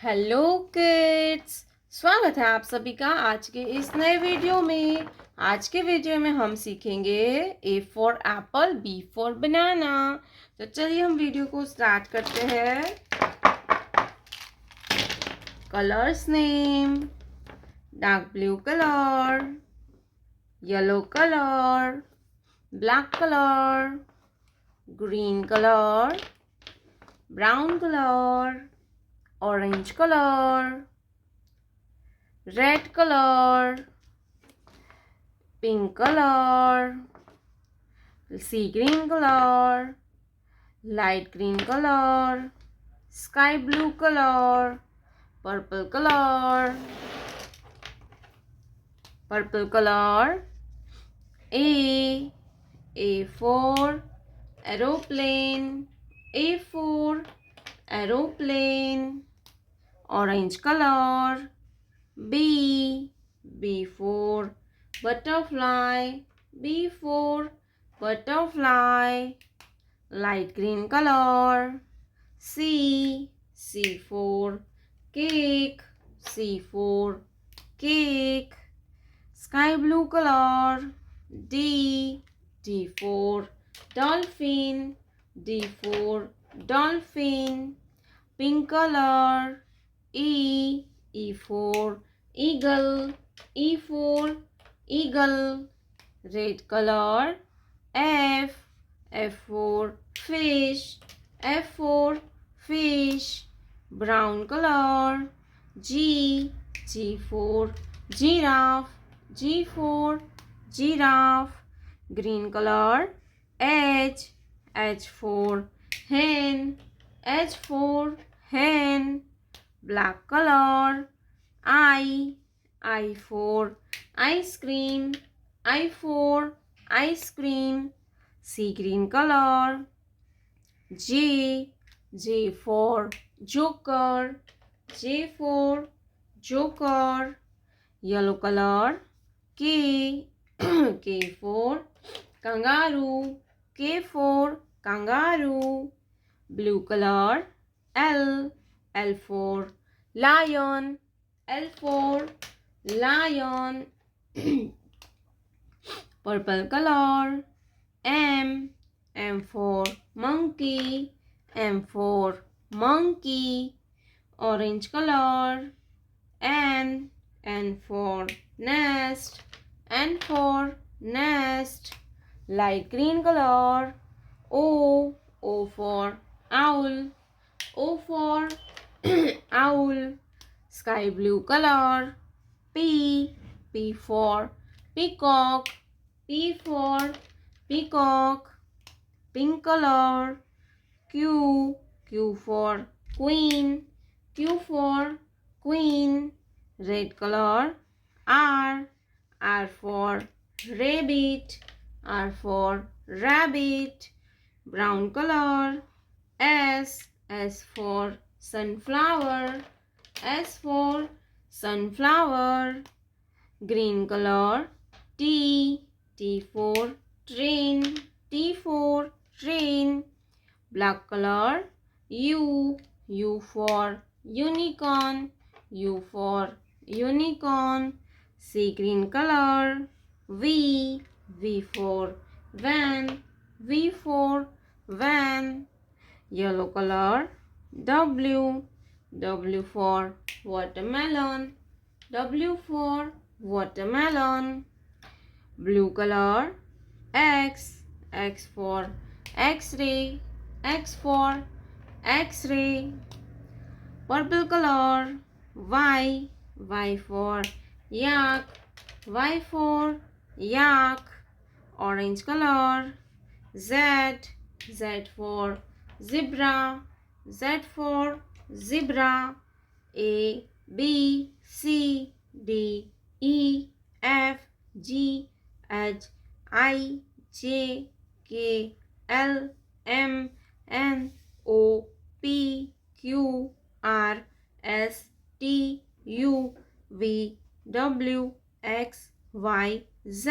Hello kids, स्वागत है आप सभी का आज के इस नए वीडियो में। आज के वीडियो में हम सीखेंगे A for apple, B for banana. तो चलिए हम वीडियो को स्टार्ट करते हैं। Colours name: dark blue colour, yellow colour, black colour, green colour, brown colour, orange color, red color, pink color, sea green color, light green color, sky blue color, purple color, purple color. A for aeroplane, A for aeroplane. Orange color. B for butterfly, B for butterfly. Light green color. C for cake, C for cake. Sky blue color. D for dolphin, D for dolphin. Pink color. E for eagle, E for eagle. Red color. F for fish, F for fish. Brown color. G for giraffe, G for giraffe. Green color. H for hen, H for hen. Black color. I for ice cream, I for ice cream. Sea green color. J for joker, J for joker. Yellow color. K for kangaroo, K for kangaroo. Blue color. L for lion, L for lion. Purple color. M for monkey, M for monkey. Orange color. N for nest, N for nest. Light green color. O for owl, O for owl. Sky blue color. P for peacock, P for peacock. Pink color. Q for queen, Q for queen. Red color. R for rabbit, R for rabbit. Brown color. S for sunflower, S for sunflower. Green color. T for train, T for train. Black color. U for unicorn, U for unicorn. Sea green color. V for van, V for van. Yellow color. W for watermelon, W for watermelon. Blue color. X for x-ray, X for x-ray. Purple color. Y for yak, Y for yak. Orange color. Z for zebra, Z for zebra. A B C D E F G H I J K L M N O P Q R S T U V W X Y Z.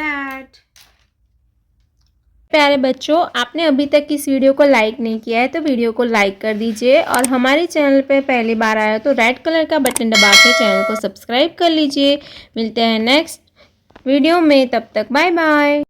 प्यारे बच्चों, आपने अभी तक इस video को like नहीं किया है तो वीडियो को लाइक कर दीजिए और हमारे चैनल पे पहली बार आया तो रेड कलर का बटन दबा के चैनल को सब्सक्राइब कर लीजिए। मिलते हैं नेक्स्ट वीडियो में, तब तक बाय बाय।